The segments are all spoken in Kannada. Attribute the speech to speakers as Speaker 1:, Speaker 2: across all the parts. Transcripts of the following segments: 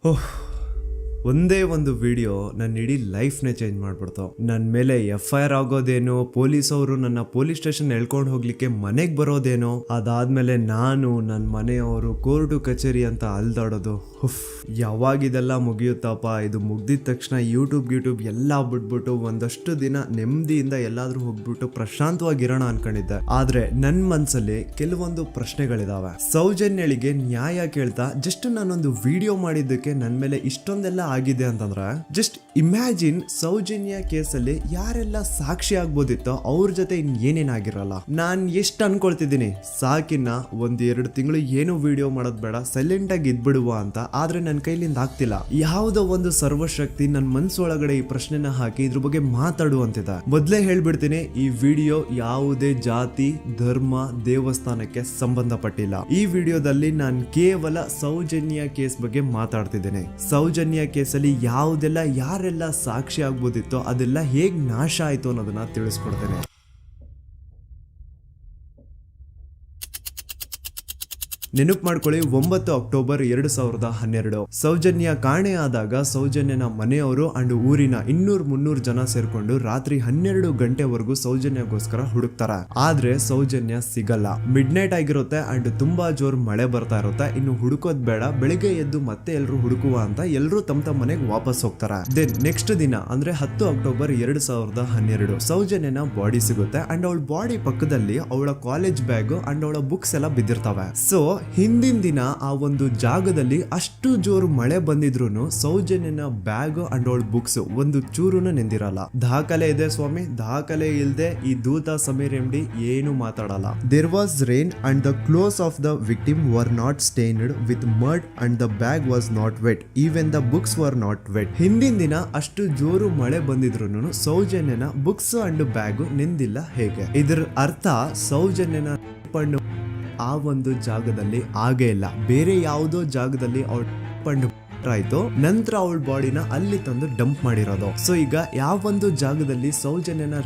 Speaker 1: ಓಹ್, ಒಂದೇ ಒಂದು ವಿಡಿಯೋ ನನ್ನ ಇಡೀ ಲೈಫ್ನೇ ಚೇಂಜ್ ಮಾಡ್ಬಿಡ್ತು. ನನ್ನ ಮೇಲೆ FIR ಆಗೋದೇನೋ, ಪೊಲೀಸ್ ಅವರು ನನ್ನ ಪೊಲೀಸ್ ಸ್ಟೇಷನ್ ಎಳ್ಕೊಂಡು ಹೋಗ್ಲಿಕ್ಕೆ ಮನೆಗೆ ಬರೋದೇನೋ, ಅದಾದ್ಮೇಲೆ ನಾನು ನನ್ನ ಮನೆಯವರು ಕೋರ್ಟು ಕಚೇರಿ ಅಂತ ಅಲ್ದಾಡೋದು. ಯಾವಾಗ ಇದೆಲ್ಲ ಮುಗಿಯುತ್ತಪ್ಪ, ಇದು ಮುಗ್ದಿದ ತಕ್ಷಣ ಯೂಟ್ಯೂಬ್ ಎಲ್ಲ ಬಿಟ್ಬಿಟ್ಟು ಒಂದಷ್ಟು ದಿನ ನೆಮ್ಮದಿಯಿಂದ ಎಲ್ಲಾದ್ರೂ ಹೋಗ್ಬಿಟ್ಟು ಪ್ರಶಾಂತವಾಗಿರೋಣ ಅನ್ಕೊಂಡಿದ್ದೆ. ಆದ್ರೆ ನನ್ನ ಮನ್ಸಲ್ಲಿ ಕೆಲವೊಂದು ಪ್ರಶ್ನೆಗಳಿದಾವೆ. ಸೌಜನ್ಯಳಿಗೆ ನ್ಯಾಯ ಕೇಳ್ತಾ ಜಸ್ಟ್ ನಾನೊಂದು ವಿಡಿಯೋ ಮಾಡಿದ್ದಕ್ಕೆ ನನ್ನ ಮೇಲೆ ಇಷ್ಟೊಂದೆಲ್ಲ ಆಗಿದೆ ಅಂತಂದ್ರೆ, ಜಸ್ಟ್ ಇಮ್ಯಾಜಿನ್ ಸೌಜನ್ಯ ಕೇಸಲ್ಲಿ ಯಾರೆಲ್ಲ ಸಾಕ್ಷಿ ಆಗ್ಬೋದಿತ್ತೋ ಅವ್ರ ಜೊತೆ ಏನೇನಾಗಿರಲ್ಲ. ನಾನ್ ಎಷ್ಟು ಅನ್ಕೊಳ್ತಿದ್ದೀನಿ, ಸಾಕಿನ್ನ 1-2 ತಿಂಗಳು ಏನು ವಿಡಿಯೋ ಮಾಡೋದ್ ಬೇಡ, ಸೈಲೆಂಟ್ ಆಗಿ ಇದ್ಬಿಡುವ ಅಂತ. ಆದ್ರೆ ನನ್ನ ಕೈಲಿಂದ ಆಗ್ತಿಲ್ಲ. ಯಾವುದೋ ಒಂದು ಸರ್ವಶಕ್ತಿ ನನ್ನ ಮನ್ಸೊಳಗಡೆ ಈ ಪ್ರಶ್ನೆನ ಹಾಕಿ ಇದ್ರ ಬಗ್ಗೆ ಮಾತಾಡುವಂತಿದೆ. ಮೊದ್ಲೇ ಹೇಳ್ಬಿಡ್ತೀನಿ, ಈ ವಿಡಿಯೋ ಯಾವುದೇ ಜಾತಿ, ಧರ್ಮ, ದೇವಸ್ಥಾನಕ್ಕೆ ಸಂಬಂಧಪಟ್ಟಿಲ್ಲ. ಈ ವಿಡಿಯೋದಲ್ಲಿ ನಾನು ಕೇವಲ ಸೌಜನ್ಯ ಕೇಸ್ ಬಗ್ಗೆ ಮಾತಾಡ್ತಿದ್ದೇನೆ. ಸೌಜನ್ಯ ಕೇಸಲ್ಲಿ ಯಾವುದೆಲ್ಲ ಯಾರೆಲ್ಲ ಸಾಕ್ಷಿ ಆಗ್ಬೋದಿತ್ತೋ ಅದೆಲ್ಲ ಹೇಗ್ ನಾಶ ಆಯ್ತು ಅನ್ನೋದನ್ನ ತಿಳಿಸ್ಕೊಡ್ತೇನೆ. ನೆನಪು ಮಾಡ್ಕೊಳ್ಳಿ, 9 ಅಕ್ಟೋಬರ್ 2012 ಸೌಜನ್ಯ ಕಾಣೆ ಆದಾಗ ಸೌಜನ್ಯನ ಮನೆಯವರು ಅಂಡ್ ಊರಿನ 200-300 ಜನ ಸೇರ್ಕೊಂಡು ರಾತ್ರಿ 12 ಗಂಟೆವರೆಗೂ ಸೌಜನ್ಯಗೋಸ್ಕರ ಹುಡುಕ್ತಾರ. ಆದ್ರೆ ಸೌಜನ್ಯ ಸಿಗಲ್ಲ. ಮಿಡ್ ನೈಟ್ ಆಗಿರುತ್ತೆ ಅಂಡ್ ತುಂಬಾ ಜೋರ್ ಮಳೆ ಬರ್ತಾ ಇರುತ್ತೆ. ಇನ್ನು ಹುಡುಕೋದ್ ಬೇಡ, ಬೆಳಿಗ್ಗೆ ಎದ್ದು ಮತ್ತೆ ಎಲ್ರು ಹುಡುಕುವ ಅಂತ ಎಲ್ರು ತಮ್ಮ ಮನೆಗೆ ವಾಪಸ್ ಹೋಗ್ತಾರ. ದೆನ್ ನೆಕ್ಸ್ಟ್ ದಿನ ಅಂದ್ರೆ 10 ಅಕ್ಟೋಬರ್ 2012 ಸೌಜನ್ಯನ ಬಾಡಿ ಸಿಗುತ್ತೆ ಅಂಡ್ ಅವಳ ಬಾಡಿ ಪಕ್ಕದಲ್ಲಿ ಅವಳ ಕಾಲೇಜ್ ಬ್ಯಾಗ್ ಅಂಡ್ ಅವಳ ಬುಕ್ಸ್ ಎಲ್ಲ ಬಿದ್ದಿರ್ತವೆ. ಸೊ ಹಿಂದಿನ ದಿನ ಆ ಒಂದು ಜಾಗದಲ್ಲಿ ಅಷ್ಟು ಜೋರು ಮಳೆ ಬಂದಿದ್ರು ಸೌಜನ್ಯನ ಬ್ಯಾಗ್ ಅಂಡ್ ಅವಳ ಬುಕ್ಸ್ ಒಂದು ಚೂರುನು ನೆಂದಿರಲ್ಲ. ದಾಖಲೆ ಇದೆ ಸ್ವಾಮಿ, ದಾಖಲೆ ಇಲ್ದೆ ಈ ದೂತ ಸಮೀರ್ MD ಏನು ಮಾತಾಡಲ್ಲ. There was rain and the clothes of the victim were not stained with mud and the bag was not wet, even the books were not wet. ಹಿಂದಿನ ದಿನ ಅಷ್ಟು ಜೋರು ಮಳೆ ಬಂದಿದ್ರು ಸೌಜನ್ಯನ ಬುಕ್ಸ್ ಅಂಡ್ ಬ್ಯಾಗ್ ನೆಂದಿಲ್ಲ. ಹೇಗೆ? ಇದರ ಅರ್ಥ ಸೌಜನ್ಯನ ಆ ಒಂದು ಜಾಗದಲ್ಲಿ ಆಗೇ ಇಲ್ಲ, ಬೇರೆ ಯಾವುದೋ ಜಾಗದಲ್ಲಿ ಅವಳು ಆಯ್ತು. ನಂತರ ಅವಳ ಬಾಡಿನ ಅಲ್ಲಿ ತಂದು ಡಂಪ್ ಮಾಡಿರೋದು. ಸೊ ಈಗ ಯಾವೊಂದು ಜಾಗದಲ್ಲಿ ಸೌಜನ್ಯನ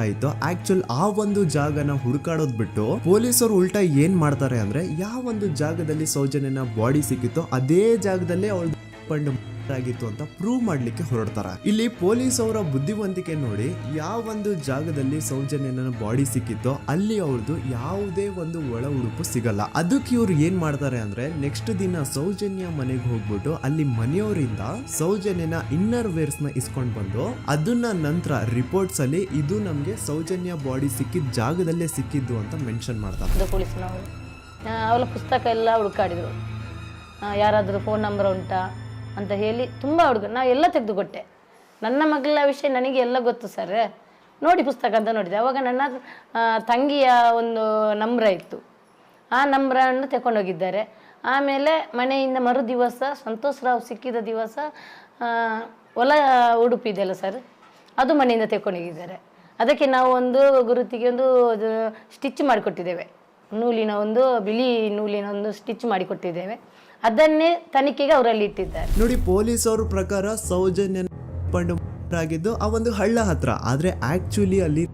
Speaker 1: ಆಯ್ತು, ಆಕ್ಚುಲ್ ಆ ಒಂದು ಜಾಗನ ಹುಡುಕಾಡೋದ್ ಬಿಟ್ಟು ಪೊಲೀಸರು ಉಲ್ಟಾ ಏನ್ ಮಾಡ್ತಾರೆ ಅಂದ್ರೆ, ಯಾವೊಂದು ಜಾಗದಲ್ಲಿ ಸೌಜನ್ಯನ ಬಾಡಿ ಸಿಕ್ಕಿತ್ತೋ ಅದೇ ಜಾಗದಲ್ಲೇ ಅವಳು ಆಗಿತ್ತು ಅಂತ ಪ್ರೂವ್ ಮಾಡ್ಲಿಕ್ಕೆ ಹೊರಡ್ತಾರ. ಇಲ್ಲಿ ಪೊಲೀಸ್ ಅವರ ಬುದ್ಧಿವಂತಿಕೆ ನೋಡಿ, ಯಾವೊಂದು ಜಾಗದಲ್ಲಿ ಸೌಜನ್ಯನ ಬಾಡಿ ಸಿಕ್ಕಿತ್ತೋ ಅಲ್ಲಿ ಅವ್ರದ್ದು ಯಾವುದೇ ಒಂದು ಒಳ ಉಡುಪು ಸಿಗಲ್ಲ. ಅದಕ್ಕೆ ಇವ್ರು ಏನ್ ಮಾಡ್ತಾರೆ ಅಂದ್ರೆ, ನೆಕ್ಸ್ಟ್ ದಿನ ಸೌಜನ್ಯ ಮನೆಗೆ ಹೋಗ್ಬಿಟ್ಟು ಅಲ್ಲಿ ಮನೆಯವರಿಂದ ಸೌಜನ್ಯನ ಇನ್ನರ್ ವೇರ್ಸ್ ನ ಇಸ್ಕೊಂಡ್ ಬಂದು ಅದನ್ನ ನಂತರ ರಿಪೋರ್ಟ್ಸ್ ಅಲ್ಲಿ ಇದು ನಮ್ಗೆ ಸೌಜನ್ಯ ಬಾಡಿ ಸಿಕ್ಕಿದ ಜಾಗದಲ್ಲೇ ಸಿಕ್ಕಿದ್ದು ಅಂತ ಮೆನ್ಷನ್ ಮಾಡ್ತಾರೆ.
Speaker 2: ಪೊಲೀಸ್ನವರು ಅವಳ ಪುಸ್ತಕ ಎಲ್ಲ ಹುಡುಕಾಡಿದ್ರು, ಯಾರಾದ್ರೂ ಫೋನ್ ನಂಬರ್ ಉಂಟಾ ಅಂತ ಹೇಳಿ ತುಂಬ ನಾ ಎಲ್ಲ ತೆಗೆದುಕೊಟ್ಟೆ. ನನ್ನ ಮಗಳ ವಿಷಯ ನನಗೆ ಎಲ್ಲ ಗೊತ್ತು ಸರ್, ನೋಡಿ ಪುಸ್ತಕ ಅಂತ ನೋಡಿದೆ. ಅವಾಗ ನನ್ನ ತಂಗಿಯ ಒಂದು ನಂಬ್ರ ಇತ್ತು, ಆ ನಂಬ್ರನ್ನು ತಗೊಂಡೋಗಿದ್ದಾರೆ. ಆಮೇಲೆ ಮನೆಯಿಂದ ಮರು ದಿವಸ ಸಂತೋಷ್ ರಾವ್ ಸಿಕ್ಕಿದ ದಿವಸ ಹೊಲ ಉಡುಪು ಇದೆಯಲ್ಲ ಸರ್, ಅದು ಮನೆಯಿಂದ ತಗೊಂಡೋಗಿದ್ದಾರೆ. ಅದಕ್ಕೆ ನಾವು ಒಂದು ಗುರುತಿಗೆ ಒಂದು ಸ್ಟಿಚ್ ಮಾಡಿಕೊಟ್ಟಿದ್ದೇವೆ, ನೂಲಿನ ಒಂದು ಬಿಳಿ ನೂಲಿನ ಒಂದು ಸ್ಟಿಚ್ ಮಾಡಿಕೊಟ್ಟಿದ್ದೇವೆ. ಅದನ್ನೇ ತನಿಖೆಗೆ ಅವರಲ್ಲಿ ಇಟ್ಟಿದ್ದಾರೆ.
Speaker 1: ನೋಡಿ, ಪೊಲೀಸ್ ಅವ್ರ ಪ್ರಕಾರ ಸೌಜನ್ಯ ಆಗಿದ್ದು ಆ ಒಂದು ಹಳ್ಳ ಹತ್ರ, ಆದ್ರೆ ಆಕ್ಚುಲಿ ಅಲ್ಲಿ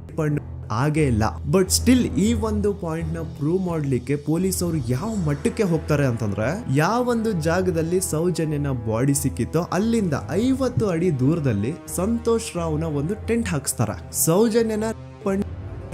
Speaker 1: ಆಗೇ ಇಲ್ಲ. ಬಟ್ ಸ್ಟಿಲ್ ಈ ಒಂದು ಪಾಯಿಂಟ್ ನ ಪ್ರೂವ್ ಮಾಡ್ಲಿಕ್ಕೆ ಪೊಲೀಸ್ ಅವರು ಯಾವ ಮಟ್ಟಕ್ಕೆ ಹೋಗ್ತಾರೆ ಅಂತಂದ್ರೆ, ಯಾವೊಂದು ಜಾಗದಲ್ಲಿ ಸೌಜನ್ಯನ ಬಾಡಿ ಸಿಕ್ಕಿತ್ತೋ ಅಲ್ಲಿಂದ 50 ಅಡಿ ದೂರದಲ್ಲಿ ಸಂತೋಷ್ ರಾವ್ನ ಒಂದು ಟೆಂಟ್ ಹಾಕ್ಸ್ತಾರ. ಸೌಜನ್ಯನ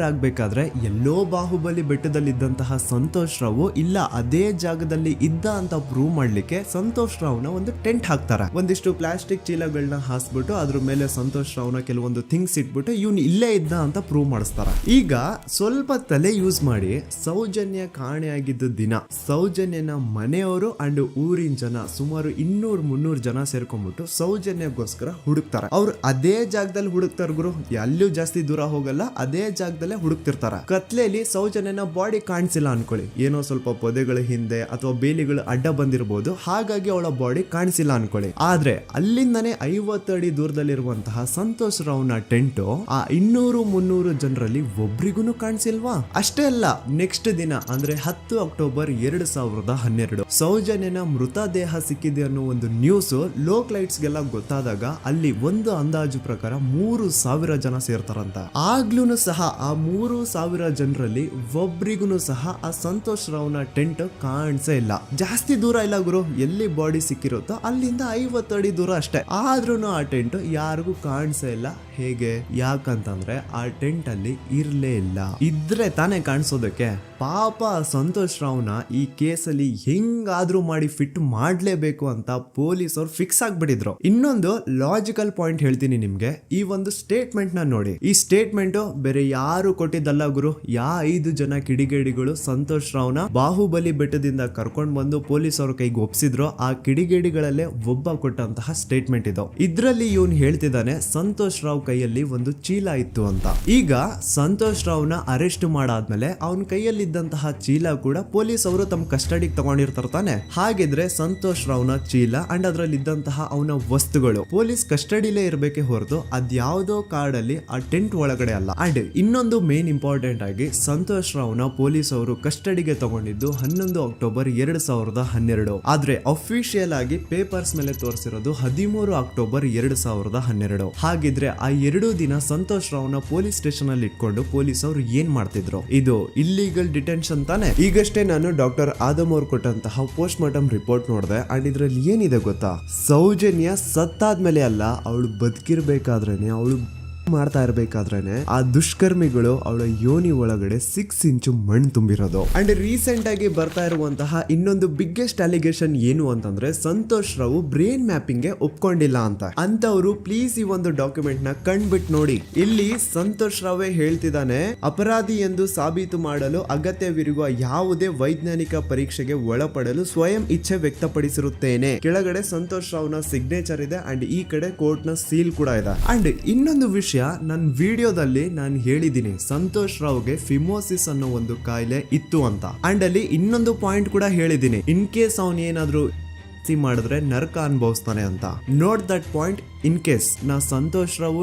Speaker 1: ಆಗ್ಬೇಕಾದ್ರೆ ಎಲ್ಲೋ ಬಾಹುಬಲಿ ಬೆಟ್ಟದಲ್ಲಿ ಇದ್ದಂತಹ ಸಂತೋಷ್ ರಾವ್ ಇಲ್ಲ ಅದೇ ಜಾಗದಲ್ಲಿ ಇದ್ದ ಅಂತ ಪ್ರೂವ್ ಮಾಡ್ಲಿಕ್ಕೆ ಸಂತೋಷ್ ರಾವ್ನ ಒಂದು ಟೆಂಟ್ ಹಾಕ್ತಾರೆ. ಒಂದಿಷ್ಟು ಪ್ಲಾಸ್ಟಿಕ್ ಚೀಲಗಳನ್ನ ಹಾಸ್ಬಿಟ್ಟು ಅದ್ರ ಮೇಲೆ ಸಂತೋಷ್ ರಾವ್ನ ಕೆಲವೊಂದು ಥಿಂಗ್ಸ್ ಇಟ್ಬಿಟ್ಟು ಇವ್ನು ಇಲ್ಲೇ ಇದ್ದ ಅಂತ ಪ್ರೂವ್ ಮಾಡಿಸ್ತಾರ. ಈಗ ಸ್ವಲ್ಪ ತಲೆ ಯೂಸ್ ಮಾಡಿ, ಸೌಜನ್ಯ ಕಾಣೆಯಾಗಿದ್ದ ದಿನ ಸೌಜನ್ಯನ ಮನೆಯವರು ಅಂಡ್ ಊರಿನ ಜನ ಸುಮಾರು 200-300 ಜನ ಸೇರ್ಕೊಂಡ್ಬಿಟ್ಟು ಸೌಜನ್ಯಗೋಸ್ಕರ ಹುಡುಕ್ತಾರ. ಅವ್ರು ಅದೇ ಜಾಗದಲ್ಲಿ ಹುಡುಕ್ತಾರ ಗುರು, ಎಲ್ಲೂ ಜಾಸ್ತಿ ದೂರ ಹೋಗಲ್ಲ, ಅದೇ ಜಾಗದಲ್ಲಿ ಹುಡುಕ್ತಿರ್ತಾರ. ಕತ್ಲೆಯಲ್ಲಿ ಸೌಜನ್ಯನ ಬಾಡಿ ಕಾಣಿಸಿಲ್ಲ ಅನ್ಕೊಳ್ಳಿ, ಏನೋ ಸ್ವಲ್ಪ ಪೊದೆಗಳ ಹಿಂದೆ ಅಥವಾ ಬೇಲಿಗಳು ಅಡ್ಡ ಬಂದಿರಬಹುದು, ಹಾಗಾಗಿ ಅವಳ ಬಾಡಿ ಕಾಣಿಸಿಲ್ಲ ಅನ್ಕೊಳ್ಳಿ. ಆದ್ರೆ ಅಲ್ಲಿಂದನೇ 50 ಅಡಿ ದೂರದಲ್ಲಿರುವಂತಹ ಸಂತೋಷ್ ರಾವ್ನ ಟೆಂಟ್ ಆ 200-300 ಜನರಲ್ಲಿ ಒಬ್ರಿಗೂ ಕಾಣಿಸಿಲ್ವಾ? ಅಷ್ಟೇ ಅಲ್ಲ, ನೆಕ್ಸ್ಟ್ ದಿನ ಅಂದ್ರೆ 10 ಅಕ್ಟೋಬರ್ 2012 ಸೌಜನ್ಯನ ಮೃತದೇಹ ಸಿಕ್ಕಿದೆ ಅನ್ನೋ ಒಂದು ನ್ಯೂಸ್ ಲೋಕ್ ಲೈಟ್ಸ್ ಗೆಲ್ಲ ಗೊತ್ತಾದಾಗ ಅಲ್ಲಿ ಒಂದು ಅಂದಾಜು ಪ್ರಕಾರ 3000 ಜನ ಸೇರ್ತಾರಂತ. ಆಗ್ಲೂ ಸಹ ಆ 3,000 ಜನರಲ್ಲಿ ಒಬ್ರಿಗೂ ಸಹ ಆ ಸಂತೋಷ್ ರಾವ್ನ ಟೆಂಟ್ ಕಾಣಿಸೇ ಇಲ್ಲ. ಜಾಸ್ತಿ ದೂರ ಇಲ್ಲ ಗುರು, ಎಲ್ಲಿ ಬಾಡಿ ಸಿಕ್ಕಿರುತ್ತೋ ಅಲ್ಲಿಂದ 50 ಅಡಿ ದೂರ ಅಷ್ಟೇ. ಆದ್ರೂ ಆ ಟೆಂಟ್ ಯಾರಿಗೂ ಕಾಣಿಸೇ ಇಲ್ಲ. ಹೇಗೆ? ಯಾಕಂತಂದ್ರೆ ಆ ಟೆಂಟ್ ಅಲ್ಲಿ ಇರ್ಲೇ ಇಲ್ಲ. ಇದ್ರೆ ತಾನೇ ಕಾಣಿಸೋದಕ್ಕೆ. ಪಾಪ ಸಂತೋಷ್ ರಾವ್ನ ಈ ಕೇಸಲ್ಲಿ ಹೆಂಗಾದ್ರೂ ಮಾಡಿ ಫಿಟ್ ಮಾಡ್ಲೇಬೇಕು ಅಂತ ಪೊಲೀಸ್ ಅವ್ರು ಫಿಕ್ಸ್ ಆಗ್ಬಿಟ್ಟಿದ್ರು. ಇನ್ನೊಂದು ಲಾಜಿಕಲ್ ಪಾಯಿಂಟ್ ಹೇಳ್ತೀನಿ ನಿಮ್ಗೆ. ಈ ಒಂದು ಸ್ಟೇಟ್ಮೆಂಟ್ ನ ನೋಡಿ. ಈ ಸ್ಟೇಟ್ಮೆಂಟ್ ಬೇರೆ ಯಾರು ಕೊಟ್ಟಿದ್ದಲ್ಲ ಗುರು. 5 ಜನ ಕಿಡಿಗೇಡಿಗಳು ಸಂತೋಷ್ ರಾವ್ನ ಬಾಹುಬಲಿ ಬೆಟ್ಟದಿಂದ ಕರ್ಕೊಂಡ್ ಬಂದು ಪೊಲೀಸ್ ಅವ್ರ ಕೈಗೆ ಒಪ್ಸಿದ್ರು. ಆ ಕಿಡಿಗೇಡಿಗಳಲ್ಲೇ ಒಬ್ಬ ಕೊಟ್ಟಂತಹ ಸ್ಟೇಟ್ಮೆಂಟ್ ಇದು. ಇದ್ರಲ್ಲಿ ಇವನ್ ಹೇಳ್ತಿದ್ದಾನೆ ಸಂತೋಷ್ ರಾವ್ ಕೈಯಲ್ಲಿ ಒಂದು ಚೀಲ ಇತ್ತು ಅಂತ. ಈಗ ಸಂತೋಷ್ ರಾವ್ನ ಅರೆಸ್ಟ್ ಮಾಡಾದ್ಮೇಲೆ ಅವನ ಕೈಯಲ್ಲಿ ಇದ್ದಂತಹ ಚೀಲ ಕೂಡ ಪೊಲೀಸ್ ಅವರು ತಮ್ಮ ಕಸ್ಟಡಿಗೆ ತಗೊಂಡಿರ್ತಾರೆ ತಾನೆ. ಹಾಗಿದ್ರೆ ಸಂತೋಷ್ ರಾವ್ನ ಚೀಲ ಅಂಡ್ ಅದ್ರಲ್ಲಿ ಇದ್ದಂತಹ ಅವನ ವಸ್ತುಗಳು ಪೊಲೀಸ್ ಕಸ್ಟಡಿಲೇ ಇರ್ಬೇಕೆ ಹೊರತು ಅದ್ಯಾವುದೋ ಕಾಡಲ್ಲಿ ಆ ಟೆಂಟ್ ಒಳಗಡೆ ಅಲ್ಲ. ಅಂಡ್ ಇನ್ನೊಂದು ಮೇನ್ ಇಂಪಾರ್ಟೆಂಟ್ ಆಗಿ ಸಂತೋಷ್ ರಾವ್ನ ಪೊಲೀಸ್ ಅವರು ಕಸ್ಟಡಿಗೆ ತಗೊಂಡಿದ್ದು 11 ಅಕ್ಟೋಬರ್ 2012. ಆದ್ರೆ ಅಫಿಷಿಯಲ್ ಆಗಿ ಪೇಪರ್ಸ್ ಮೇಲೆ ತೋರಿಸಿರೋದು 13 ಅಕ್ಟೋಬರ್ 2012. ಹಾಗಿದ್ರೆ ಆ 2 ದಿನ ಸಂತೋಷ್ ರಾವ್ನ ಪೊಲೀಸ್ ಸ್ಟೇಷನ್ ಅಲ್ಲಿ ಇಟ್ಕೊಂಡು ಪೊಲೀಸ್ ಅವರು ಏನ್ ಮಾಡ್ತಿದ್ರು? ಇದು ಇಲ್ಲಿಗಲ್ ಡಿಟೆನ್ಷನ್ ತಾನೆ. ಈಗಷ್ಟೇ ನಾನು ಡಾಕ್ಟರ್ ಆದಮ್ ಅವ್ರು ಕೊಟ್ಟಂತಹ ಪೋಸ್ಟ್ ಮಾರ್ಟಮ್ ರಿಪೋರ್ಟ್ ನೋಡಿದೆ. ಅಂಡ್ ಇದ್ರಲ್ಲಿ ಏನಿದೆ ಗೊತ್ತಾ? ಸೌಜನ್ಯ ಸತ್ತಾದ್ಮೇಲೆ ಅಲ್ಲ, ಅವಳು ಬದುಕಿರ್ಬೇಕಾದ್ರೇನೆ, ಅವಳು ಮಾಡ್ತಾ ಇರ್ಬೇಕಾದ್ರೇನೆ ಆ ದುಷ್ಕರ್ಮಿಗಳು ಅವಳ ಯೋನಿ ಒಳಗಡೆ 6 ಇಂಚು ಮಣ್ಣು ತುಂಬಿರೋದು. ಅಂಡ್ ರೀಸೆಂಟ್ ಆಗಿ ಬರ್ತಾ ಇರುವಂತಹ ಇನ್ನೊಂದು ಬಿಗ್ಗೆಸ್ಟ್ ಅಲಿಗೇಷನ್ ಏನು ಅಂತಂದ್ರೆ ಸಂತೋಷ್ ರಾವ್ ಬ್ರೈನ್ ಮ್ಯಾಪಿಂಗ್ ಗೆ ಒಪ್ಕೊಂಡಿಲ್ಲ ಅಂತ. ಅಂತವ್ರು ಪ್ಲೀಸ್ ಈ ಒಂದು ಡಾಕ್ಯುಮೆಂಟ್ ನ ಕಂಡ್ಬಿಟ್ಟು ನೋಡಿ. ಇಲ್ಲಿ ಸಂತೋಷ್ ರಾವೇ ಹೇಳ್ತಿದ್ದಾನೆ, ಅಪರಾಧಿ ಎಂದು ಸಾಬೀತು ಮಾಡಲು ಅಗತ್ಯವಿರುವ ಯಾವುದೇ ವೈಜ್ಞಾನಿಕ ಪರೀಕ್ಷೆಗೆ ಒಳಪಡಲು ಸ್ವಯಂ ಇಚ್ಛೆ ವ್ಯಕ್ತಪಡಿಸಿರುತ್ತೇನೆ. ಕೆಳಗಡೆ ಸಂತೋಷ್ ರಾವ್ನ ಸಿಗ್ನೇಚರ್ ಇದೆ ಅಂಡ್ ಈ ಕಡೆ ಕೋರ್ಟ್ ನ ಸೀಲ್ ಕೂಡ ಇದೆ. ಅಂಡ್ ಇನ್ನೊಂದು ವಿಷಯ, ನನ್ನ ವಿಡಿಯೋದಲ್ಲಿ ನಾನು ಹೇಳಿದ್ದೀನಿ ಸಂತೋಷ್ ರಾವ್ಗೆ ಫಿಮೋಸಿಸ್ ಅನ್ನೋ ಒಂದು ಕಾಯಿಲೆ ಇತ್ತು ಅಂತ. ಅಂಡ್ ಅಲ್ಲಿ ಇನ್ನೊಂದು ಪಾಯಿಂಟ್ ಕೂಡ ಹೇಳಿದ್ದೀನಿ, ಇನ್ ಕೇಸ್ ಅವನ್ ಏನಾದ್ರು ಮಾಡಿದ್ರೆ ನರಕ ಅನುಭವಿಸ್ತಾನೆ ಅಂತ. Note that point. In case ನಾ ಸಂತೋಷ್ ರಾವ್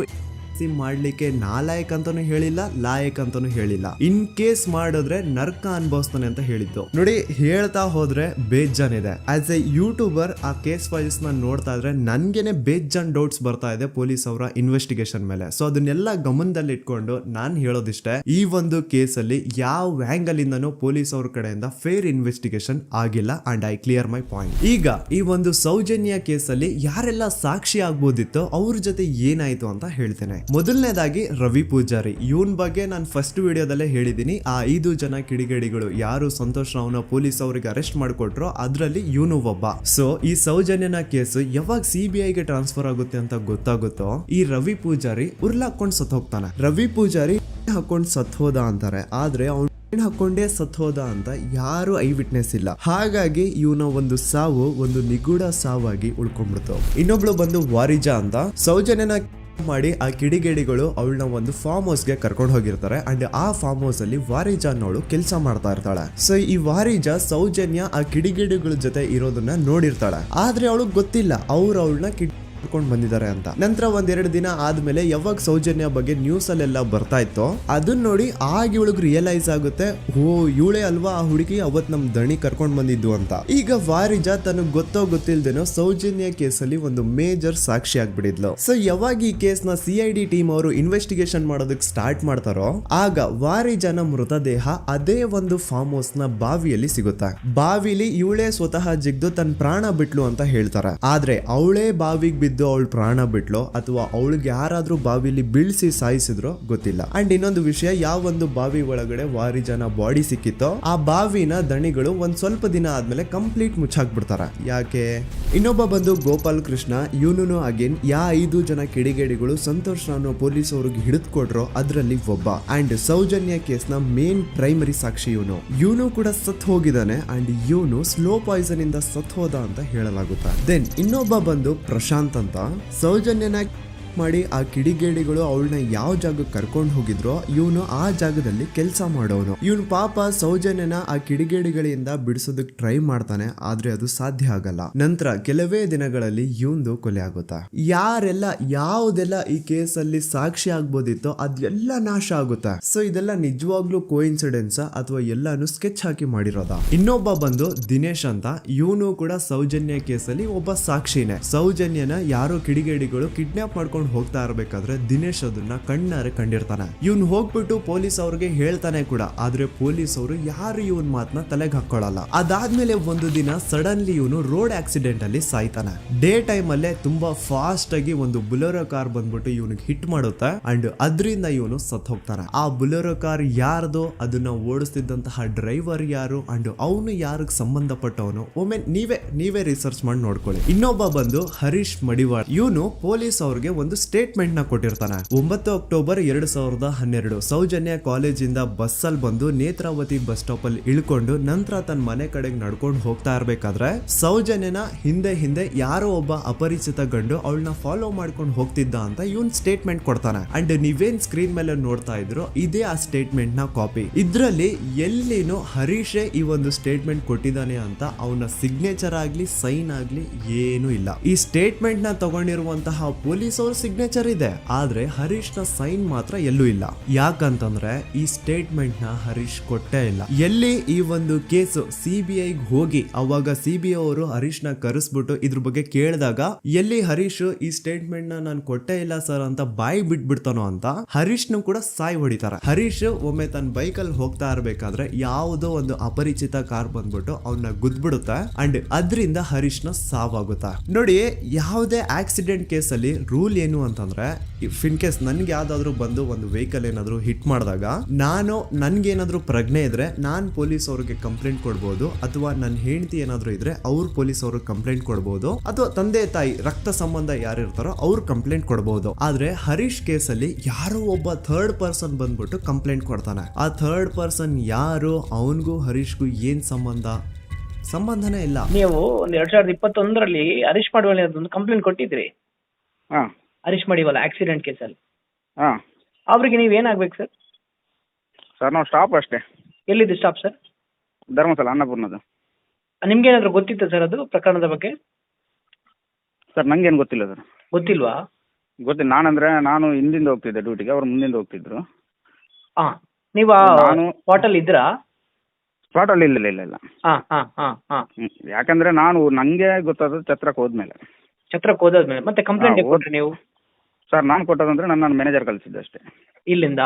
Speaker 1: ಮಾಡ್ಲಿಕ್ಕೆ ನಾಲಾಯಕ್ ಅಂತಾನು ಹೇಳಿಲ್ಲ, ಲಾಯಕ್ ಅಂತಾನು ಹೇಳಿಲ್ಲ. ಇನ್ ಕೇಸ್ ಮಾಡಿದ್ರೆ ನರ್ಕ ಅನುಭವಿಸ್ತಾನೆ ಅಂತ ಹೇಳಿದ್ದು. ನೋಡಿ, ಹೇಳ್ತಾ ಹೋದ್ರೆ ಬೇಜಾನ್ ಇದೆ. ಆಸ್ ಎ ಯೂಟ್ಯೂಬರ್ ಆ ಕೇಸ್ ಫೈಲ್ಸ್ ನ ನೋಡ್ತಾ ಇದ್ರೆ ನನ್ಗೆನೆ ಬೇಜಾನ್ ಡೌಟ್ಸ್ ಬರ್ತಾ ಇದೆ ಪೊಲೀಸ್ ಅವರ ಇನ್ವೆಸ್ಟಿಗೇಷನ್ ಮೇಲೆ. ಸೊ ಅದನ್ನೆಲ್ಲ ಗಮನದಲ್ಲಿ ಇಟ್ಕೊಂಡು ನಾನ್ ಹೇಳೋದಿಷ್ಟೇ, ಈ ಒಂದು ಕೇಸ್ ಅಲ್ಲಿ ಯಾವ ಆಂಗಲ್ ಇಂದನೂ ಪೊಲೀಸ್ ಅವ್ರ ಕಡೆಯಿಂದ ಫೇರ್ ಇನ್ವೆಸ್ಟಿಗೇಷನ್ ಆಗಿಲ್ಲ. And I clear my point. ಈಗ ಈ ಒಂದು ಸೌಜನ್ಯ ಕೇಸ್ ಅಲ್ಲಿ ಯಾರೆಲ್ಲ ಸಾಕ್ಷಿ ಆಗ್ಬೋದಿತ್ತು, ಅವ್ರ ಜೊತೆ ಏನಾಯ್ತು ಅಂತ ಹೇಳ್ತೇನೆ. ಮೊದಲನೇದಾಗಿ ರವಿ ಪೂಜಾರಿ. ಇವನ್ ಬಗ್ಗೆ ನಾನು ಫಸ್ಟ್ ವಿಡಿಯೋದಲ್ಲೇ ಹೇಳಿದೀನಿ. ಆ 5 ಜನ ಕಿಡಿಗೇಡಿಗಳು ಯಾರು ಸಂತೋಷ್ ರಾವ್ನ ಪೊಲೀಸ್ ಅವರಿಗೆ ಅರೆಸ್ಟ್ ಮಾಡಿಕೊಟ್ರು ಅದ್ರಲ್ಲಿ ಇವನು ಒಬ್ಬ. ಸೊ ಈ ಸೌಜನ್ಯನ ಕೇಸ್ ಯಾವಾಗ CBI ಗೆ ಟ್ರಾನ್ಸ್ಫರ್ ಆಗುತ್ತೆ ಅಂತ ಗೊತ್ತಾಗುತ್ತೋ, ಈ ರವಿ ಪೂಜಾರಿ ಉರ್ಲಾಕೊಂಡು ಸತ್ ಹೋಗ್ತಾನೆ. ರವಿ ಪೂಜಾರಿ ಹಾಕೊಂಡು ಸತ್ ಹೋದ ಅಂತಾರೆ, ಆದ್ರೆ ಅವ್ನು ಹಾಕೊಂಡೇ ಸತ್ ಹೋದ ಅಂತ ಯಾರು ಐ ವಿಟ್ನೆಸ್ ಇಲ್ಲ. ಹಾಗಾಗಿ ಇವನ ಒಂದು ಸಾವು ಒಂದು ನಿಗೂಢ ಸಾವಾಗಿ ಉಳ್ಕೊಂಡ್ಬಿಡ್ತು. ಇನ್ನೊಬ್ಳು ಬಂದು ವಾರಿಜಾ ಅಂತ. ಸೌಜನ್ಯನ ಮಾಡಿ ಆ ಕಿಡಿಗೇಡಿಗಳು ಅವಳನ್ನ ಒಂದು ಫಾರ್ಮ್ ಹೌಸ್ ಗೆ ಕರ್ಕೊಂಡು ಹೋಗಿರ್ತಾರೆ. ಅಂಡ್ ಆ ಫಾರ್ಮ್ ಹೌಸ್ ಅಲ್ಲಿ ವಾರಿಜಾ ಅನ್ನೋಳು ಕೆಲಸ ಮಾಡ್ತಾ ಇರ್ತಾಳೆ. ಸೊ ಈ ವಾರಿಜಾ ಸೌಜನ್ಯ ಆ ಕಿಡಿಗೇಡಿಗಳ ಜೊತೆ ಇರೋದನ್ನ ನೋಡಿರ್ತಾಳೆ, ಆದ್ರೆ ಅವಳಿಗೆ ಗೊತ್ತಿಲ್ಲ ಅವ್ರು ಅವಳನ್ನ ಕೊಂಡು ಬಂದಿದ್ದಾರೆ ಅಂತ. ನಂತರ 1-2 ದಿನ ಆದ್ಮೇಲೆ ಯಾವಾಗ ಸೌಜನ್ಯ ಬಗ್ಗೆ ನ್ಯೂಸ್ ಅಲ್ಲೆಲ್ಲ ಬರ್ತಾ ಇತ್ತು ಅದನ್ನ ನೋಡಿ ಆಗ ಇವಳಿಗೆ ರಿಯಲೈಸ್ ಆಗುತ್ತೆ, ಓ ಇವಳೇ ಅಲ್ವಾ ಆ ಹುಡುಗಿ ಅವತ್ ನಮ್ ದಣಿ ಕರ್ಕೊಂಡ್ ಬಂದಿದ್ದು ಅಂತ. ಈಗ ವಾರಿಜಾ ತನಗ್ ಗೊತ್ತೋ ಗೊತ್ತಿಲ್ದೇನೋ ಸೌಜನ್ಯ ಕೇಸಲ್ಲಿ ಒಂದು ಮೇಜರ್ ಸಾಕ್ಷಿ ಆಗ್ಬಿಡಿದ್ಲು. ಸೊ ಯಾವಾಗ ಈ ಕೇಸ್ ನ CID ಟೀಮ್ ಅವರು ಇನ್ವೆಸ್ಟಿಗೇಷನ್ ಮಾಡೋದಕ್ಕೆ ಸ್ಟಾರ್ಟ್ ಮಾಡ್ತಾರೋ ಆಗ ವಾರಿಜಾನ ಮೃತದೇಹ ಅದೇ ಒಂದು ಫಾರ್ಮ್ ಹೌಸ್ ನ ಬಾವಿಯಲ್ಲಿ ಸಿಗುತ್ತೆ. ಬಾವಿಲಿ ಇವಳೇ ಸ್ವತಃ ಜಿಗ್ದು ತನ್ನ ಪ್ರಾಣ ಬಿಟ್ಲು ಅಂತ ಹೇಳ್ತಾರೆ. ಆದ್ರೆ ಅವಳೇ ಬಾವಿಗೆ ಬಿದ್ದು ಅವಳು ಪ್ರಾಣ ಬಿಟ್ಲು ಅಥವಾ ಅವಳಿಗೆ ಯಾರಾದ್ರೂ ಬಾವಿಲಿ ಬೀಳ್ಸಿ ಸಾಯಿಸಿದ್ರು ಗೊತ್ತಿಲ್ಲ. ಅಂಡ್ ಇನ್ನೊಂದು ವಿಷಯ, ಯಾವ ಒಂದು ಬಾವಿ ಒಳಗಡೆ ವಾರಿಜಾನ ಬಾಡಿ ಸಿಕ್ಕಿತ್ತೋ ಆ ಬಾವಿನ ದಣಿಗಳು ಒಂದ್ ಸ್ವಲ್ಪ ದಿನ ಆದ್ಮೇಲೆ ಕಂಪ್ಲೀಟ್ ಮುಚ್ಚಾಕ್ಬಿಡ್ತಾರೆ. ಯಾಕೆ? ಇನ್ನೊಬ್ಬ ಬಂದು ಗೋಪಾಲ್ ಕೃಷ್ಣ. ಇವನು ಅಗೇನ್ 5 ಜನ ಕಿಡಿಗೇಡಿಗಳು ಸಂತೋಷ್ ರಾವ್ನ ಪೊಲೀಸ್ ಅವ್ರಿಗೆ ಹಿಡಿದು ಕೊಟ್ರು ಅದ್ರಲ್ಲಿ ಒಬ್ಬ. ಅಂಡ್ ಸೌಜನ್ಯ ಕೇಸ್ ನ ಮೇನ್ ಪ್ರೈಮರಿ ಸಾಕ್ಷಿ ಇವನು ಕೂಡ ಸತ್ ಹೋಗಿದ್ದಾನೆ. ಅಂಡ್ ಇವನು ಸ್ಲೋ ಪಾಯ್ಸನ್ ಇಂದ ಸತ್ ಹೋದ ಅಂತ ಹೇಳಲಾಗುತ್ತೆ. ದೆನ್ ಇನ್ನೊಬ್ಬ ಬಂದು ಪ್ರಶಾಂತ್ ಅಂತ. ಸೌಜನ್ಯನ ಮಾಡಿ ಆ ಕಿಡಿಗೇಡಿಗಳು ಅವಳನ್ನ ಯಾವ ಜಾಗಕ್ಕೆ ಕರ್ಕೊಂಡು ಹೋಗಿದ್ರೋ ಇವನು ಆ ಜಾಗದಲ್ಲಿ ಕೆಲಸ ಮಾಡೋನು. ಇವನು ಪಾಪ ಸೌಜನ್ಯನ ಆ ಕಿಡಿಗೇಡಿಗಳಿಂದ ಬಿಡಿಸೋದಕ್ಕೆ ಟ್ರೈ ಮಾಡ್ತಾನೆ, ಆದ್ರೆ ಅದು ಸಾಧ್ಯ ಆಗಲ್ಲ. ನಂತರ ಕೆಲವೇ ದಿನಗಳಲ್ಲಿ ಇವಂದು ಕೊಲೆ ಆಗುತ್ತಾ. ಯಾರೆಲ್ಲ ಯಾವುದೆಲ್ಲ ಈ ಕೇಸಲ್ಲಿ ಸಾಕ್ಷಿ ಆಗ್ಬೋದಿತ್ತೋ ಅದೆಲ್ಲ ನಾಶ ಆಗುತ್ತೆ. ಸೊ ಇದೆಲ್ಲ ನಿಜವಾಗ್ಲೂ ಕೋಇನ್ಸಿಡೆನ್ಸ್ ಅಥವಾ ಎಲ್ಲಾನು ಸ್ಕೆಚ್ ಹಾಕಿ ಮಾಡಿರೋದ. ಇನ್ನೊಬ್ಬ ಬಂದು ದಿನೇಶ್ ಅಂತ. ಇವನು ಕೂಡ ಸೌಜನ್ಯ ಕೇಸಲ್ಲಿ ಒಬ್ಬ ಸಾಕ್ಷಿನೇ. ಸೌಜನ್ಯನ ಯಾರೋ ಕಿಡಿಗೇಡಿಗಳು ಕಿಡ್ನಾಪ್ ಮಾಡ್ಕೊಂಡು ಮಾಡ್ಕೊಂಡು ಹೋಗ್ತಾ ಇರ್ಬೇಕಾದ್ರೆ ದಿನೇಶ್ ಅದನ್ನ ಕಣ್ಣಾರೆ ಕಂಡಿರ್ತಾನೆ. ಇವನ್ ಹೋಗ್ಬಿಟ್ಟು ಪೊಲೀಸ್ ಅವ್ರಿಗೆ ಹೇಳ್ತಾನೆ ಕೂಡ, ಆದ್ರೆ ಪೊಲೀಸ್ ಅವರು ಯಾರು ಇವನ್ ಮಾತನ್ನ ತಲೆಗೆ ಹಾಕೊಳ್ಳಲ್ಲ. ಅದಾದ್ಮೇಲೆ ಒಂದು ದಿನ ಸಡನ್ಲಿ ಇವನು ರೋಡ್ ಆಕ್ಸಿಡೆಂಟ್ ಅಲ್ಲಿ ಸಾಯ್ತಾನೆ. ಡೇ ಟೈಮ್ ಅಲ್ಲೇ ತುಂಬಾ ಫಾಸ್ಟ್ ಆಗಿ ಒಂದು ಬುಲೆರೋ ಕಾರ್ ಬಂದ್ಬಿಟ್ಟು ಇವನಿಗೆ ಹಿಟ್ ಮಾಡುತ್ತೆ ಅಂಡ್ ಅದರಿಂದ ಇವನು ಸತ್ ಹೋಗ್ತಾನೆ. ಆ ಬುಲೆರೋ ಕಾರ್ ಯಾರ್ದು, ಅದನ್ನ ಓಡಿಸ್ತಿದ್ದಂತಹ ಡ್ರೈವರ್ ಯಾರು ಅಂಡ್ ಅವನು ಯಾರಿಗೆ ಸಂಬಂಧಪಟ್ಟವನು, ಒಮ್ಮೆ ನೀವೇ ರಿಸರ್ಚ್ ಮಾಡಿ ನೋಡ್ಕೊಳ್ಳಿ. ಇನ್ನೊಬ್ಬ ಬಂದು ಹರೀಶ್ ಮಡಿವಾಳ್. ಇವನು ಪೊಲೀಸ್ ಅವ್ರಿಗೆ ಒಂದು ಸ್ಟೇಟ್ಮೆಂಟ್ ನ ಕೊಟ್ಟಿರ್ತಾನೆ. 9 ಅಕ್ಟೋಬರ್ 2012 ಸೌಜನ್ಯ ಕಾಲೇಜಿಂದ ಬಸ್ ಅಲ್ಲಿ ಬಂದು ನೇತ್ರಾವತಿ ಬಸ್ ಸ್ಟಾಪ್ ಅಲ್ಲಿ ಇಳ್ಕೊಂಡು ನಂತರ ತನ್ನ ಮನೆ ಕಡೆಗೆ ನಡ್ಕೊಂಡು ಹೋಗ್ತಾ ಇರ್ಬೇಕಾದ್ರೆ ಸೌಜನ್ಯನ ಹಿಂದೆ ಯಾರೋ ಒಬ್ಬ ಅಪರಿಚಿತ ಗಂಡು ಅವಳನ್ನ ಫಾಲೋ ಮಾಡ್ಕೊಂಡು ಹೋಗ್ತಿದ್ದ ಅಂತ ಇವನ್ ಸ್ಟೇಟ್ಮೆಂಟ್ ಕೊಡ್ತಾನೆ. ಅಂಡ್ ನೀವೇನ್ ಸ್ಕ್ರೀನ್ ಮೇಲೆ ನೋಡ್ತಾ ಇದ್ರು ಇದೇ ಆ ಸ್ಟೇಟ್ಮೆಂಟ್ ನ ಕಾಪಿ. ಇದ್ರಲ್ಲಿ ಎಲ್ಲಿನೂ ಹರೀಶೇ ಈ ಒಂದು ಸ್ಟೇಟ್ಮೆಂಟ್ ಕೊಟ್ಟಿದ್ದಾನೆ ಅಂತ ಅವನ ಸಿಗ್ನೇಚರ್ ಆಗ್ಲಿ ಸೈನ್ ಆಗ್ಲಿ ಏನೂ ಇಲ್ಲ. ಈ ಸ್ಟೇಟ್ಮೆಂಟ್ ನ ತಗೊಂಡಿರುವಂತಹ ಪೊಲೀಸ್ ಅವ್ರ ಸಿಗ್ನೇಚರ್ ಇದೆ, ಆದ್ರೆ ಹರೀಶ್ ನ ಸೈನ್ ಮಾತ್ರ ಎಲ್ಲೂ ಇಲ್ಲ. ಯಾಕಂತಂದ್ರೆ ಈ ಸ್ಟೇಟ್ಮೆಂಟ್ ನ ಹರೀಶ್ ಕೊಟ್ಟೇ ಇಲ್ಲ. ಎಲ್ಲಿ ಈ ಒಂದು ಕೇಸು CBI ಹೋಗಿ ಅವಾಗ CBI ಅವರು ಹರೀಶ್ ನ ಕರೆಸ್ಬಿಟ್ಟು ಇದ್ರ ಬಗ್ಗೆ ಕೇಳಿದಾಗ ಎಲ್ಲಿ ಹರೀಶ್ ಈ ಸ್ಟೇಟ್ಮೆಂಟ್ ನ ನಾನು ಕೊಟ್ಟೇ ಇಲ್ಲ ಸರ್ ಅಂತ ಬಾಯಿ ಬಿಟ್ಬಿಡ್ತಾನೋ ಅಂತ ಹರೀಶ್ ನು ಕೂಡ ಸಾಯ್ ಹೊಡಿತಾರೆ. ಹರೀಶ್ ಒಮ್ಮೆ ತನ್ನ ಬೈಕ್ ಅಲ್ಲಿ ಹೋಗ್ತಾ ಇರ್ಬೇಕಾದ್ರೆ ಯಾವುದೋ ಒಂದು ಅಪರಿಚಿತ ಕಾರ್ ಬಂದ್ಬಿಟ್ಟು ಅವನ್ನ ಗುದ್ಬಿಡುತ್ತೆ ಅಂಡ್ ಅದರಿಂದ ಹರೀಶ್ ನ ಸಾವಾಗುತ್ತೆ. ನೋಡಿ, ಯಾವುದೇ ಆಕ್ಸಿಡೆಂಟ್ ಕೇಸ್ ಅಲ್ಲಿ ರೂಲ್ ಏನು ಅಂತಂದ್ರೆ ಇನ್ ಕೇಸ್ ನನ್ಗೆ ಯಾವ್ದಾದ್ರು ಬಂದು ಒಂದು ವೆಹಿಕಲ್ ಏನಾದ್ರು ಹಿಟ್ ಮಾಡಿದಾಗ ನನ್ಗೇನಾದ್ರು ಪ್ರಜ್ಞೆ ಇದ್ರೆ ನಾನ್ ಪೊಲೀಸ್ ಅವ್ರಿಗೆ ಕಂಪ್ಲೇಂಟ್ ಕೊಡ್ಬೋದು, ಅಥವಾ ನನ್ನ ಹೆಂಡತಿ ಏನಾದ್ರು ಇದ್ರೆ ಅವ್ರು ಪೊಲೀಸ್ ಅವ್ರಿಗೆ ಕಂಪ್ಲೇಂಟ್ ಕೊಡ್ಬೋದು, ಅಥವಾ ತಂದೆ ತಾಯಿ ರಕ್ತ ಸಂಬಂಧ ಯಾರಿರ್ತಾರೋ ಅವ್ರು ಕಂಪ್ಲೇಂಟ್ ಕೊಡ್ಬೋದು. ಆದ್ರೆ ಹರೀಶ್ ಕೇಸ್ ಅಲ್ಲಿ ಯಾರೋ ಒಬ್ಬ ಥರ್ಡ್ ಪರ್ಸನ್ ಬಂದ್ಬಿಟ್ಟು ಕಂಪ್ಲೇಂಟ್ ಕೊಡ್ತಾನೆ. ಆ ಥರ್ಡ್ ಪರ್ಸನ್ ಯಾರು, ಅವನ್ಗೂ ಹರೀಶ್ಗೂ ಏನ್ ಸಂಬಂಧನೇ ಇಲ್ಲ.
Speaker 3: ನೀವು 2021 ಹರೀಶ್ ಮಡಿವಾಳ ಒಂದು ಕಂಪ್ಲೇಂಟ್ ಕೊಟ್ಟಿದ್ರಿ. ಹರೀಶ್ ಮಡಿವಾಳ ಆಕ್ಸಿಡೆಂಟ್ ಕೇಸಲ್ಲಿ. ಅವ್ರಿಗೆ ನೀವ್ ಏನಾಗ್ಬೇಕು ಸರ್?
Speaker 4: ಸರ್ ನಾವು ಸ್ಟಾಪ್ ಅಷ್ಟೇ.
Speaker 3: ಎಲ್ಲಿದ್ದು ಸ್ಟಾಪ್ ಸರ್?
Speaker 4: ಧರ್ಮಸ್ಥಳ ಅನ್ನಪೂರ್ಣದ.
Speaker 3: ನಿಮ್ಗೆ ಏನಾದ್ರು ಗೊತ್ತಿತ್ತ ಸರ್ ಅದು ಪ್ರಕರಣದ ಬಗ್ಗೆ?
Speaker 4: ಸರ್ ನಂಗೇನು ಗೊತ್ತಿಲ್ಲ ಸರ್.
Speaker 3: ಗೊತ್ತಿಲ್ವಾ?
Speaker 4: ಗೊತ್ತಿಲ್ಲ. ನಾನು ಹಿಂದಿಂದ ಹೋಗ್ತಿದ್ದೆ ಡ್ಯೂಟಿಗೆ, ಅವ್ರು ಮುಂದಿಂದ ಹೋಗ್ತಿದ್ರು.
Speaker 3: ನೀವು
Speaker 4: ನಾನು
Speaker 3: ಸ್ಪಾಟಲ್ಲಿ ಇದ್ರಾ?
Speaker 4: ಸ್ಪಾಟಲ್ಲಿ ಇಲ್ಲ. ಯಾಕಂದ್ರೆ ನಂಗೆ ಗೊತ್ತಾದ ಛತ್ರಕ್ಕೆ ಹೋದ್ಮೇಲೆ
Speaker 3: ಮತ್ತೆ ಕಂಪ್ಲೇಂಟ್ ಕೊಟ್ರಿ ನೀವು?
Speaker 4: ಸರ್ ನಾನು ಕೊಟ್ಟದಂದ್ರೆ ನನ್ನ ಮ್ಯಾನೇಜರ್ ಕಳಿಸಿದ್ದೆ ಅಷ್ಟೇ.
Speaker 3: ಇಲ್ಲಿಂದ?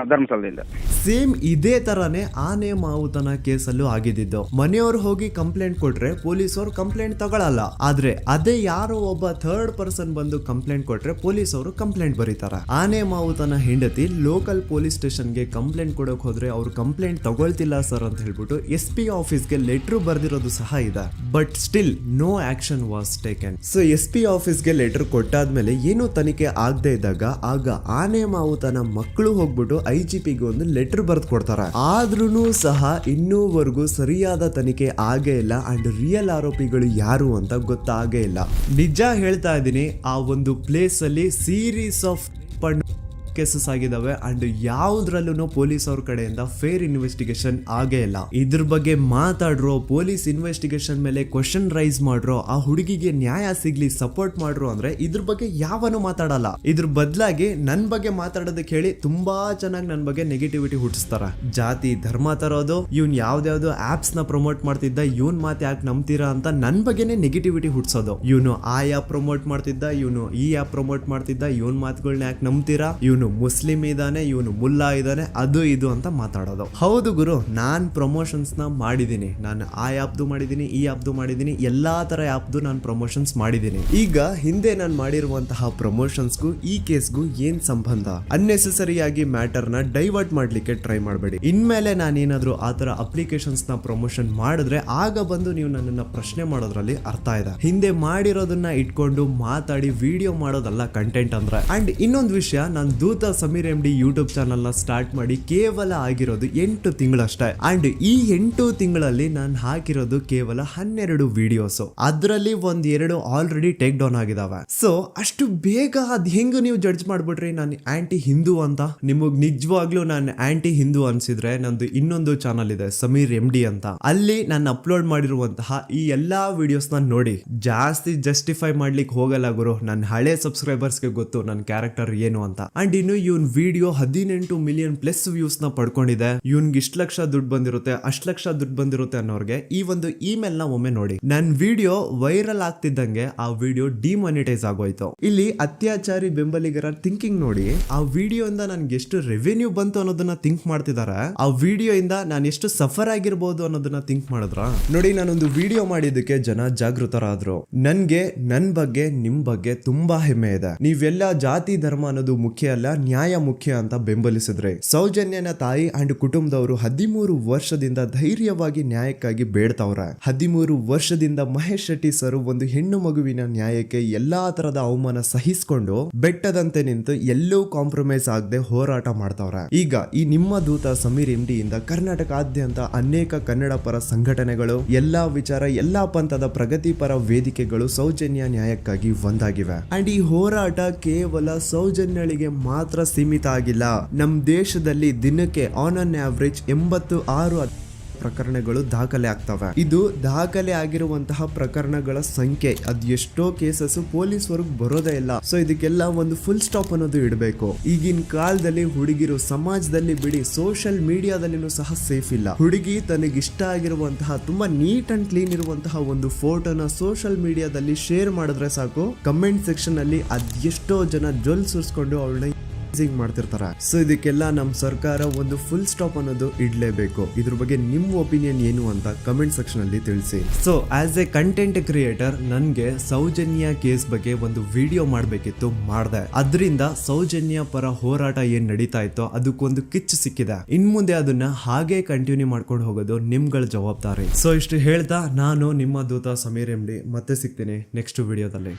Speaker 4: ಧರ್ಮಸ್ಥಳದಿಂದ.
Speaker 1: ಸೇಮ್ ಇದೇ ತರಾನೇ ಆನೆ ಮಾವುತನ ಕೇಸಲ್ಲೂ ಆಗಿದ್ದು. ಮನೆಯವ್ರು ಹೋಗಿ ಕಂಪ್ಲೇಂಟ್ ಕೊಟ್ರೆ ಪೊಲೀಸವ್ರು ಕಂಪ್ಲೇಂಟ್ ತಗೊಳಲ್ಲ, ಆದ್ರೆ ಅದೇ ಯಾರೋ ಒಬ್ಬ ಥರ್ಡ್ ಪರ್ಸನ್ ಬಂದು ಕಂಪ್ಲೇಂಟ್ ಕೊಟ್ರೆ ಪೊಲೀಸ್ ಅವರು ಕಂಪ್ಲೇಂಟ್ ಬರೀತಾರೆ. ಆನೆ ಮಾವುತನ ಹೆಂಡತಿ ಲೋಕಲ್ ಪೊಲೀಸ್ ಸ್ಟೇಷನ್ಗೆ ಕಂಪ್ಲೇಂಟ್ ಕೊಡಕ್ ಹೋದ್ರೆ ಅವ್ರು ಕಂಪ್ಲೇಂಟ್ ತಗೊಳ್ತಿಲ್ಲ ಸರ್ ಅಂತ ಹೇಳ್ಬಿಟ್ಟು SP ಆಫೀಸ್ಗೆ ಲೆಟರ್ ಬರ್ದಿರೋದು ಸಹ ಇದೆ. But still no action was taken. So SP ಆಫೀಸ್ಗೆ ಲೆಟರ್ ಕೊಟ್ಟಾದ್ಮೇಲೆ ಏನು ತನಿಖೆ ಆಗದೆ ಇದ್ದಾಗ ಆಗ ಆನೆ ಮಾವುತನ ಮಕ್ಕಳು ಹೋಗ್ಬಿಟ್ಟು IGPಗೆ ಒಂದು ಲೆಟರ್ ಬರ್ದು ಕೊಡ್ತಾರೆ. ಆದ್ರೂ ಸಹ ಇನ್ನೂವರೆಗೂ ಸರಿಯಾದ ತನಿಖೆ ಆಗೇ ಇಲ್ಲ ಅಂಡ್ ರಿಯಲ್ ಆರೋಪಿಗಳು ಯಾರು ಅಂತ ಗೊತ್ತಾಗೇ ಇಲ್ಲ. ನಿಜ ಹೇಳ್ತಾ ಇದ್ದೀನಿ, ಆ ಒಂದು ಪ್ಲೇಸ್ ಅಲ್ಲಿ ಸೀರೀಸ್ ಆಫ್ ಕೇಸಸ್ ಆಗಿದಾವೆ ಅಂಡ್ ಯಾವ್ದ್ರಲ್ಲೂ ಪೊಲೀಸ್ ಅವ್ರ ಕಡೆಯಿಂದ ಫೇರ್ ಇನ್ವೆಸ್ಟಿಗೇಷನ್ ಆಗೇ ಇಲ್ಲ. ಇದ್ರ ಬಗ್ಗೆ ಮಾತಾಡ್ರೋ, ಪೊಲೀಸ್ ಇನ್ವೆಸ್ಟಿಗೇಷನ್ ಮೇಲೆ ಕ್ವಶನ್ ರೈಸ್ ಮಾಡ್ರೋ, ಆ ಹುಡುಗಿಗೆ ನ್ಯಾಯ ಸಿಗ್ಲಿ ಸಪೋರ್ಟ್ ಮಾಡ್ರೋ ಅಂದ್ರೆ ಇದ್ರ ಬಗ್ಗೆ ಯಾವನು ಮಾತಾಡಲ್ಲ. ಇದ್ರ ಬದಲಾಗಿ ನನ್ ಬಗ್ಗೆ ಮಾತಾಡೋದಕ್ಕೆ ಹೇಳಿ ತುಂಬಾ ಚೆನ್ನಾಗಿ ನನ್ ಬಗ್ಗೆ ನೆಗೆಟಿವಿಟಿ ಹುಟ್ಟಿಸ್ತಾರ. ಜಾತಿ ಧರ್ಮ ತರೋದು, ಇವ್ನ್ ಯಾವ್ದಾವ್ದು ಆಪ್ಸ್ ನ ಪ್ರಮೋಟ್ ಮಾಡ್ತಿದ್ದ, ಇವನ್ ಮಾತು ಯಾಕೆ ನಂಬ್ತೀರಾ ಅಂತ ನನ್ ಬಗ್ಗೆನೆ ನೆಗೆಟಿವಿಟಿ ಹುಟ್ಟಿಸೋದು. ಇವನು ಆ ಆ್ಯಪ್ ಪ್ರಮೋಟ್ ಮಾಡ್ತಿದ್ದ, ಇವನು ಈ ಆ್ಯಪ್ ಪ್ರಮೋಟ್ ಮಾಡ್ತಿದ್ದ, ಇವನ್ ಮಾತುಗಳನ್ನ ಯಾಕೆ ನಂಬ್ತೀರಾ, ಇವನು ಮುಸ್ಲಿಂ ಇದಾನೆ, ಇವನು ಮುಲ್ಲಾ ಇದಾನೆ, ಅದು ಇದು ಅಂತ ಮಾತಾಡೋದು. ಹೌದು ಗುರು, ನಾನ್ ಪ್ರಮೋಷನ್ಸ್ ನ ಮಾಡಿದೀನಿ. ನಾನು ಆ ಆ್ಯಪ್ದು ಮಾಡಿದೀನಿ, ಈ ಆ್ಯಪ್ದು ಮಾಡಿದೀನಿ, ಎಲ್ಲಾ ತರ ಆ್ಯಪ್ದು ನಾನು ಪ್ರಮೋಷನ್ಸ್ ಮಾಡಿದೀನಿ. ಈಗ ಹಿಂದೆ ನಾನು ಮಾಡಿರುವಂತಹ ಪ್ರಮೋಷನ್ಸ್ಗೂ ಈ ಕೇಸ್ಗೂ ಏನ್ ಸಂಬಂಧ? ಅನ್ನೆಸೆಸರಿ ಆಗಿ ಮ್ಯಾಟರ್ ನ ಡೈವರ್ಟ್ ಮಾಡ್ಲಿಕ್ಕೆ ಟ್ರೈ ಮಾಡಬೇಡಿ. ಇನ್ಮೇಲೆ ನಾನೇನಾದ್ರೂ ಆ ತರ ಅಪ್ಲಿಕೇಶನ್ಸ್ ನ ಪ್ರಮೋಷನ್ ಮಾಡಿದ್ರೆ ಆಗ ಬಂದು ನೀವು ನನ್ನನ್ನ ಪ್ರಶ್ನೆ ಮಾಡೋದ್ರಲ್ಲಿ ಅರ್ಥ ಇದೆ. ಹಿಂದೆ ಮಾಡಿರೋದನ್ನ ಇಟ್ಕೊಂಡು ಮಾತಾಡಿ ವಿಡಿಯೋ ಮಾಡೋದಲ್ಲ ಕಂಟೆಂಟ್ ಅಂದ್ರೆ. ಅಂಡ್ ಇನ್ನೊಂದು ವಿಷಯ, ನಾನು ದೂತ ಸಮೀರ್ MD ಯೂಟ್ಯೂಬ್ ಚಾನಲ್ ನ ಸ್ಟಾರ್ಟ್ ಮಾಡಿ ಕೇವಲ ಆಗಿರೋದು 8 ತಿಂಗಳಷ್ಟೇ. ಅಂಡ್ ಈ 8 ತಿಂಗಳಲ್ಲಿ ನಾನು ಹಾಕಿರೋದು ಕೇವಲ 12 ವಿಡಿಯೋಸ್. ಅದರಲ್ಲಿ 1-2 ಆಲ್ರೆಡಿ ಟೇಕ್ ಡೌನ್ ಆಗಿದಾವೆ. ಸೊ ಅಷ್ಟು ಬೇಗ ಅದ್ ಹೆಂಗ್ ನೀವು ಜಡ್ಜ್ ಮಾಡ್ಬಿಟ್ರಿ ನಾನು ಆಂಟಿ ಹಿಂದೂ ಅಂತ? ನಿಮಗ್ ನಿಜವಾಗ್ಲೂ ನಾನು ಆಂಟಿ ಹಿಂದೂ ಅನ್ಸಿದ್ರೆ ನಂದು ಇನ್ನೊಂದು ಚಾನಲ್ ಇದೆ ಸಮೀರ್ MD ಅಂತ. ಅಲ್ಲಿ ನಾನು ಅಪ್ಲೋಡ್ ಮಾಡಿರುವಂತಹ ಈ ಎಲ್ಲಾ ವಿಡಿಯೋಸ್ ನ ನೋಡಿ. ಜಾಸ್ತಿ ಜಸ್ಟಿಫೈ ಮಾಡ್ಲಿಕ್ಕೆ ಹೋಗಲ್ಲ ಗುರು, ನನ್ನ ಹಳೆ ಸಬ್ಸ್ಕ್ರೈಬರ್ಸ್ಗೆ ಗೊತ್ತು ನನ್ನ ಕ್ಯಾರೆಕ್ಟರ್ ಏನು ಅಂತ. ಅಂಡ್ ಇನ್ನು ಇವನ್ ವಿಡಿಯೋ 18 ಮಿಲಿಯನ್ ಪ್ಲಸ್ ವ್ಯೂಸ್ ನ ಪಡ್ಕೊಂಡಿದೆ. ಇವನ್ಗೆ ಇಷ್ಟ ಲಕ್ಷ ದುಡ್ಡು ಬಂದಿರುತ್ತೆ, ಅಷ್ಟ್ ಲಕ್ಷ ದುಡ್ಡು ಬಂದಿರುತ್ತೆ ಅನ್ನೋರ್ಗೆ ಈ ಒಂದು ಇಮೇಲ್ ನ ಒಮ್ಮೆ ನೋಡಿ. ನನ್ ವಿಡಿಯೋ ವೈರಲ್ ಆಗ್ತಿದ್ದಂಗೆ ಆ ವಿಡಿಯೋ ಡಿಮಾನಿಟೈಸ್ ಆಗೋಯ್ತು. ಇಲ್ಲಿ ಅತ್ಯಾಚಾರಿ ಬೆಂಬಲಿಗರ ಥಿಂಕಿಂಗ್ ನೋಡಿ. ಆ ವಿಡಿಯೋ ಇಂದ ನನ್ಗೆ ಎಷ್ಟು ರೆವೆನ್ಯೂ ಬಂತು ಅನ್ನೋದನ್ನ ಥಿಂಕ್ ಮಾಡ್ತಿದ್ದಾರೆ. ಆ ವಿಡಿಯೋ ಇಂದ ನಾನು ಎಷ್ಟು ಸಫರ್ ಆಗಿರ್ಬೋದು ಅನ್ನೋದನ್ನ ಥಿಂಕ್ ಮಾಡಿದ್ರ ನೋಡಿ. ನಾನೊಂದು ವಿಡಿಯೋ ಮಾಡಿದ್ದಕ್ಕೆ ಜನ ಜಾಗೃತರಾದ್ರು. ನನ್ಗೆ ನನ್ ಬಗ್ಗೆ ನಿಮ್ ಬಗ್ಗೆ ತುಂಬಾ ಹೆಮ್ಮೆ ಇದೆ. ನೀವೆಲ್ಲ ಜಾತಿ ಧರ್ಮ ಅನ್ನೋದು ಮುಖ್ಯ ಅಲ್ಲ, ನ್ಯಾಯ ಮುಖ್ಯ ಅಂತ ಬೆಂಬಲಿಸಿದ್ರೆ. ಸೌಜನ್ಯನ ತಾಯಿ ಅಂಡ್ ಕುಟುಂಬದವರು 13 ವರ್ಷದಿಂದ ಧೈರ್ಯವಾಗಿ ನ್ಯಾಯಕ್ಕಾಗಿ ಬೇಡ್ತಾವ್ರೆ. 13 ವರ್ಷದಿಂದ ಮಹೇಶ್ ಶೆಟ್ಟಿ ಸರ್ ಒಂದು ಹೆಣ್ಣು ಮಗುವಿನ ನ್ಯಾಯಕ್ಕೆ ಎಲ್ಲಾ ತರದ ಅವಮಾನ ಸಹಿಸಿಕೊಂಡು ಬೆಟ್ಟದಂತೆ ನಿಂತು ಎಲ್ಲೂ ಕಾಂಪ್ರಮೈಸ್ ಆಗದೆ ಹೋರಾಟ ಮಾಡ್ತಾವ್ರೆ. ಈಗ ಈ ನಿಮ್ಮ ದೂತ ಸಮೀರ್ MD ಇಂದ ಕರ್ನಾಟಕಾದ್ಯಂತ ಅನೇಕ ಕನ್ನಡ ಪರ ಸಂಘಟನೆಗಳು, ಎಲ್ಲಾ ವಿಚಾರ, ಎಲ್ಲಾ ಪಂಥದ ಪ್ರಗತಿಪರ ವೇದಿಕೆಗಳು ಸೌಜನ್ಯ ನ್ಯಾಯಕ್ಕಾಗಿ ಒಂದಾಗಿವೆ. ಅಂಡ್ ಈ ಹೋರಾಟ ಕೇವಲ ಸೌಜನ್ಯಳಿಗೆ ಮಾತ್ರ ಸೀಮಿತ ಆಗಿಲ್ಲ. ನಮ್ ದೇಶದಲ್ಲಿ ದಿನಕ್ಕೆ ಆನ್ ಅನ್ ಆವರೇಜ್ 86 ಪ್ರಕರಣಗಳು ದಾಖಲೆ ಆಗ್ತವೆ. ಇದು ದಾಖಲೆ ಆಗಿರುವಂತಹ ಪ್ರಕರಣಗಳ ಸಂಖ್ಯೆ. ಅದ್ ಎಷ್ಟೋ ಕೇಸಸ್ ಪೊಲೀಸ್ ವರ್ಗ್ ಬರೋದೇ ಇಲ್ಲ. ಸೊ ಇದಕ್ಕೆಲ್ಲ ಒಂದು ಫುಲ್ ಸ್ಟಾಪ್ ಅನ್ನೋದು ಇಡಬೇಕು. ಈಗಿನ ಕಾಲದಲ್ಲಿ ಹುಡುಗಿರು ಸಮಾಜದಲ್ಲಿ ಬಿಡಿ, ಸೋಷಿಯಲ್ ಮೀಡಿಯಾದಲ್ಲಿನೂ ಸಹ ಸೇಫ್ ಇಲ್ಲ. ಹುಡುಗಿ ತನಗಿಷ್ಟ ಆಗಿರುವಂತಹ ತುಂಬಾ ನೀಟ್ ಅಂಡ್ ಕ್ಲೀನ್ ಇರುವಂತಹ ಒಂದು ಫೋಟೋನ ಸೋಷಿಯಲ್ ಮೀಡಿಯಾದಲ್ಲಿ ಶೇರ್ ಮಾಡಿದ್ರೆ ಸಾಕು, ಕಮೆಂಟ್ ಸೆಕ್ಷನ್ ಅಲ್ಲಿ ಅದೆಷ್ಟೋ ಜನ ಜೊಲ್ ಸುರಿಸ್ಕೊಂಡು ಅವಳನ್ನ ಮಾಡ್ತಿರ್ತಾರೆ. ಸೊ ಇದಕ್ಕೆಲ್ಲ ನಮ್ ಸರ್ಕಾರ ಒಂದು ಫುಲ್ ಸ್ಟಾಪ್ ಅನ್ನೋದು ಇಡ್ಲೇಬೇಕು. ಇದ್ರ ಬಗ್ಗೆ ನಿಮ್ ಒಪಿನಿಯನ್ ಏನು ಅಂತ ಕಮೆಂಟ್ ಸೆಕ್ಷನ್ ಅಲ್ಲಿ ತಿಳಿಸಿ. So as A content creator ನನ್ಗೆ ಸೌಜನ್ಯ ಕೇಸ್ ಬಗ್ಗೆ ಒಂದು ವಿಡಿಯೋ ಮಾಡ್ಬೇಕಿತ್ತು, ಮಾಡ್ದೆ. ಅದರಿಂದ ಸೌಜನ್ಯ ಪರ ಹೋರಾಟ ಏನ್ ನಡೀತಾ ಇತ್ತೋ ಅದಕ್ಕೊಂದು ಕಿಚ್ಚು ಸಿಕ್ಕಿದೆ. ಇನ್ ಮುಂದೆ ಅದನ್ನ ಹಾಗೆ ಕಂಟಿನ್ಯೂ ಮಾಡ್ಕೊಂಡು ಹೋಗೋದು ನಿಮ್ಗಳ ಜವಾಬ್ದಾರಿ. ಸೊ ಇಷ್ಟು ಹೇಳ್ತಾ ನಾನು ನಿಮ್ಮ ದೂತ ಸಮೀರ್ MD ಮತ್ತೆ ಸಿಗ್ತೀನಿ ನೆಕ್ಸ್ಟ್ ವಿಡಿಯೋದಲ್ಲಿ.